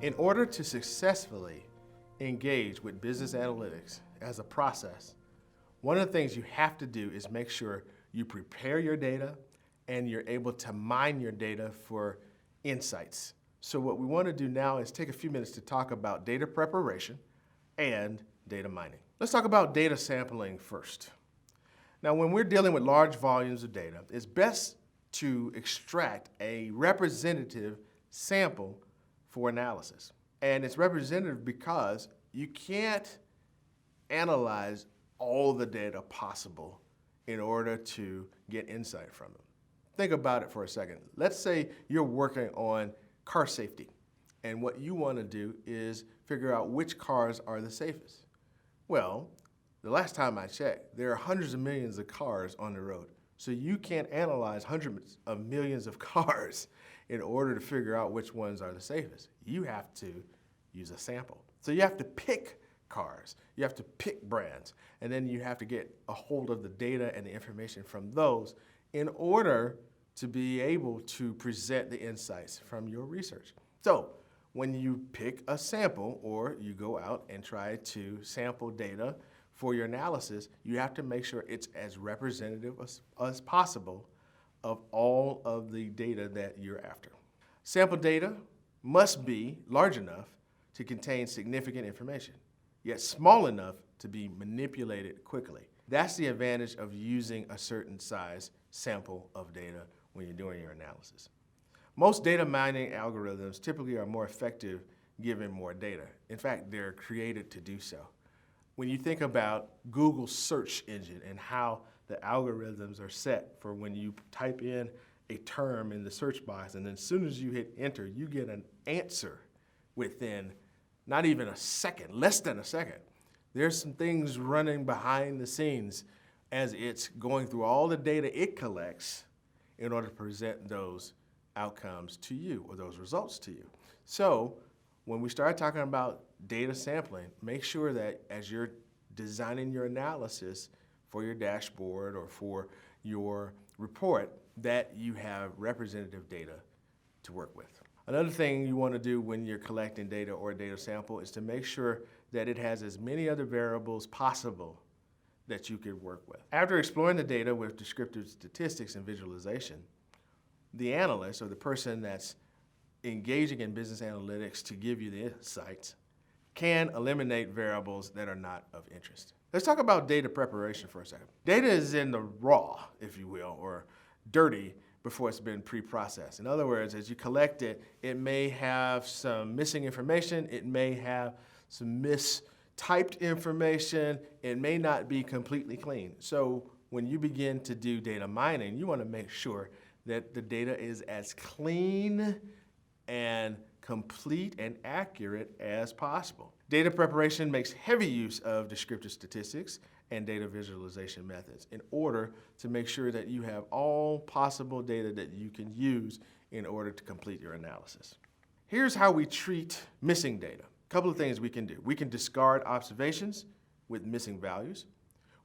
In order to successfully engage with business analytics as a process, one of the things you have to do is make sure you prepare your data and you're able to mine your data for insights. So what we want to do now is take a few minutes to talk about data preparation and data mining. Let's talk about data sampling first. Now, when we're dealing with large volumes of data, it's best to extract a representative sample for analysis. And it's representative because you can't analyze all the data possible in order to get insight from it. Think about it for a second. Let's say you're working on car safety, and what you want to do is figure out which cars are the safest. Well, the last time I checked, there are hundreds of millions of cars on the road. So you can't analyze hundreds of millions of cars in order to figure out which ones are the safest. You have to use a sample. So you have to pick cars, you have to pick brands, and then you have to get a hold of the data and the information from those in order to be able to present the insights from your research. So when you pick a sample or you go out and try to sample data for your analysis, you have to make sure it's as representative as possible of all of the data that you're after. Sample data must be large enough to contain significant information, yet small enough to be manipulated quickly. That's the advantage of using a certain size sample of data when you're doing your analysis. Most data mining algorithms typically are more effective given more data. In fact, they're created to do so. When you think about Google's search engine and how the algorithms are set for when you type in a term in the search box, and then as soon as you hit enter, you get an answer within not even a second, less than a second. There's some things running behind the scenes as it's going through all the data it collects in order to present those outcomes to you or those results to you. So when we start talking about data sampling, make sure that as you're designing your analysis for your dashboard or for your report, that you have representative data to work with. Another thing you want to do when you're collecting data or a data sample is to make sure that it has as many other variables possible that you could work with. After exploring the data with descriptive statistics and visualization, the analyst or the person that's engaging in business analytics to give you the insights can eliminate variables that are not of interest. Let's talk about data preparation for a second. Data is in the raw, if you will, or dirty before it's been pre-processed. In other words, as you collect it, it may have some missing information, it may have some mistyped information, it may not be completely clean. So when you begin to do data mining, you want to make sure that the data is as clean and complete and accurate as possible. Data preparation makes heavy use of descriptive statistics and data visualization methods in order to make sure that you have all possible data that you can use in order to complete your analysis. Here's how we treat missing data. A couple of things we can do. We can discard observations with missing values.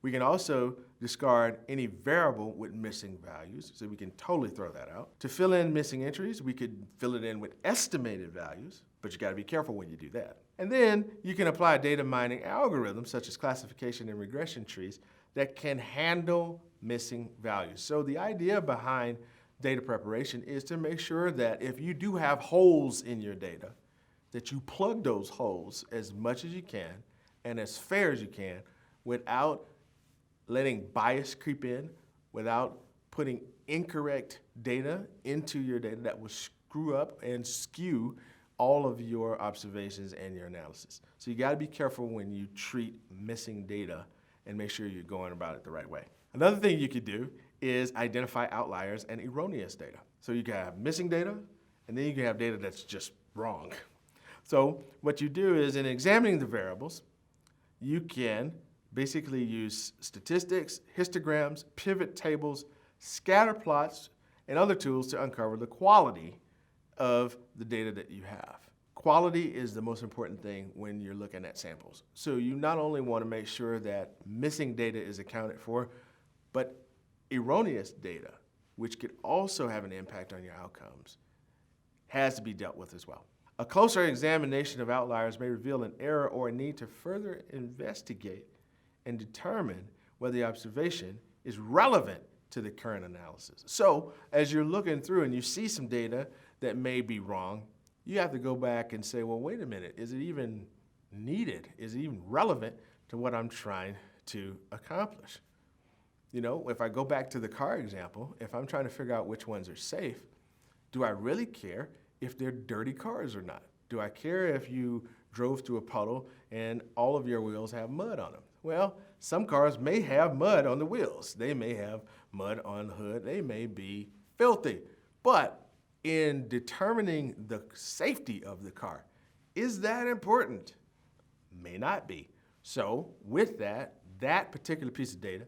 We can also discard any variable with missing values, so we can totally throw that out. To fill in missing entries, we could fill it in with estimated values, but you gotta be careful when you do that. And then you can apply data mining algorithms such as classification and regression trees that can handle missing values. So the idea behind data preparation is to make sure that if you do have holes in your data, that you plug those holes as much as you can and as fair as you can without letting bias creep in, without putting incorrect data into your data that will screw up and skew all of your observations and your analysis. So you gotta be careful when you treat missing data and make sure you're going about it the right way. Another thing you could do is identify outliers and erroneous data. So you can have missing data, and then you can have data that's just wrong. So what you do is in examining the variables, you can basically use statistics, histograms, pivot tables, scatter plots, and other tools to uncover the quality of the data that you have. Quality is the most important thing when you're looking at samples. So you not only want to make sure that missing data is accounted for, but erroneous data, which could also have an impact on your outcomes, has to be dealt with as well. A closer examination of outliers may reveal an error or a need to further investigate and determine whether the observation is relevant to the current analysis. So, as you're looking through and you see some data that may be wrong, you have to go back and say, well, wait a minute, is it even needed? Is it even relevant to what I'm trying to accomplish? You know, if I go back to the car example, if I'm trying to figure out which ones are safe, do I really care if they're dirty cars or not? Do I care if you drove through a puddle and all of your wheels have mud on them? Well, some cars may have mud on the wheels. They may have mud on the hood. They may be filthy. But in determining the safety of the car, is that important? May not be. So with that, that particular piece of data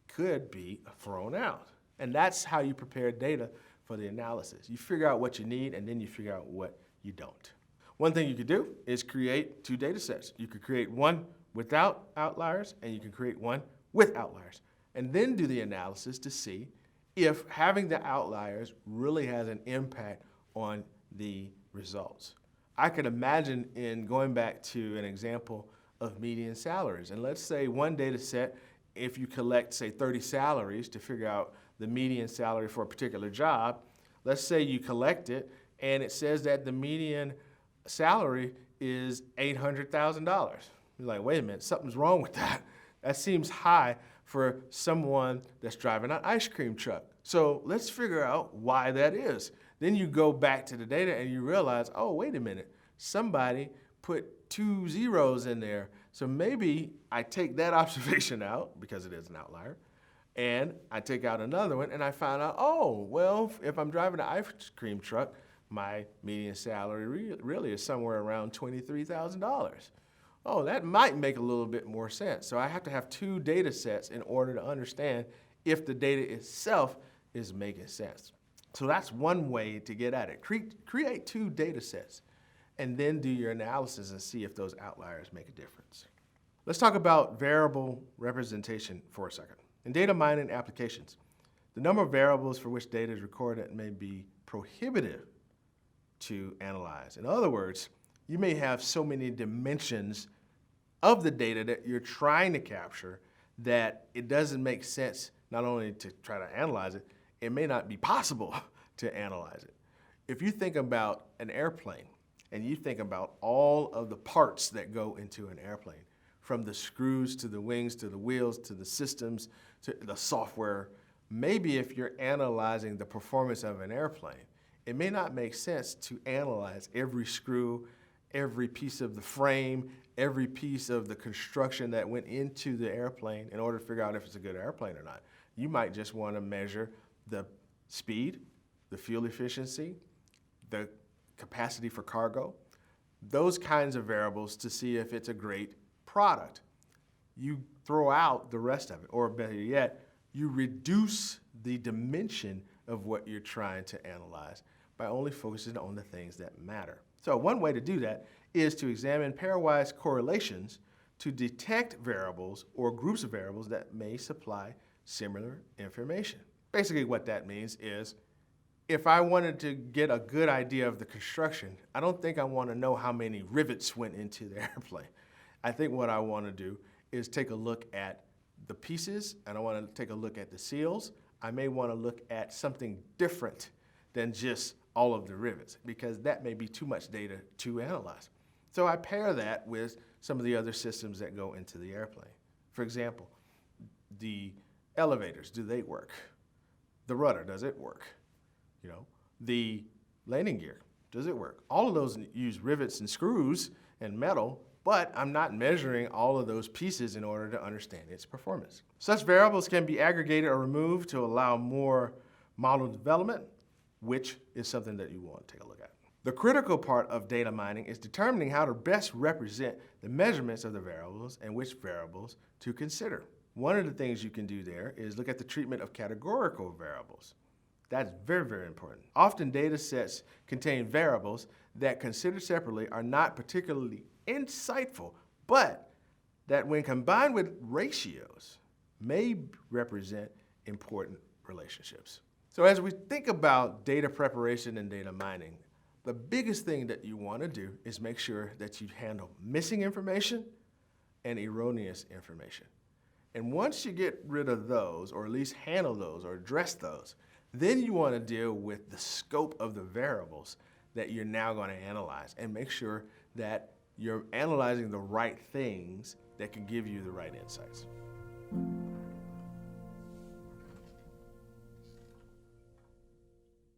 could be thrown out. And that's how you prepare data for the analysis. You figure out what you need, and then you figure out what you don't. One thing you could do is create two data sets. You could create one without outliers, and you can create one with outliers. And then do the analysis to see if having the outliers really has an impact on the results. I could imagine in going back to an example of median salaries. And let's say one data set, if you collect, say, 30 salaries to figure out the median salary for a particular job, let's say you collect it and it says that the median salary is $800,000. You're like, wait a minute, something's wrong with that. That seems high for someone that's driving an ice cream truck. So let's figure out why that is. Then you go back to the data and you realize, oh, wait a minute, somebody put 2 zeros in there. So maybe I take that observation out because it is an outlier, and I take out another one and I find out, oh, well, if I'm driving an ice cream truck, my median salary really is somewhere around $23,000. Oh, that might make a little bit more sense. So I have to have two data sets in order to understand if the data itself is making sense. So that's one way to get at it. Create two data sets and then do your analysis and see if those outliers make a difference. Let's talk about variable representation for a second. In data mining applications, the number of variables for which data is recorded may be prohibitive to analyze. In other words, you may have so many dimensions of the data that you're trying to capture that it doesn't make sense not only to try to analyze it, it may not be possible to analyze it. If you think about an airplane and you think about all of the parts that go into an airplane, from the screws to the wings to the wheels to the systems to the software, maybe if you're analyzing the performance of an airplane, it may not make sense to analyze every screw, every piece of the frame, every piece of the construction that went into the airplane in order to figure out if it's a good airplane or not. You might just want to measure the speed, the fuel efficiency, the capacity for cargo, those kinds of variables to see if it's a great product. You throw out the rest of it, or better yet, you reduce the dimension of what you're trying to analyze by only focusing on the things that matter. So one way to do that is to examine pairwise correlations to detect variables or groups of variables that may supply similar information. Basically what that means is if I wanted to get a good idea of the construction, I don't think I want to know how many rivets went into the airplane. I think what I want to do is take a look at the pieces, and I want to take a look at the seals. I may want to look at something different than just all of the rivets, because that may be too much data to analyze. So I pair that with some of the other systems that go into the airplane. For example, the elevators, do they work? The rudder, does it work? You know, the landing gear, does it work? All of those use rivets and screws and metal, but I'm not measuring all of those pieces in order to understand its performance. Such variables can be aggregated or removed to allow more model development, which is something that you want to take a look at. The critical part of data mining is determining how to best represent the measurements of the variables and which variables to consider. One of the things you can do there is look at the treatment of categorical variables. That's very, very important. Often data sets contain variables that considered separately are not particularly insightful, but that when combined with ratios may represent important relationships. So as we think about data preparation and data mining, The biggest thing that you want to do is make sure that you handle missing information and erroneous information. And once you get rid of those, or at least handle those or address those, then you want to deal with the scope of the variables that you're now going to analyze and make sure that you're analyzing the right things that can give you the right insights.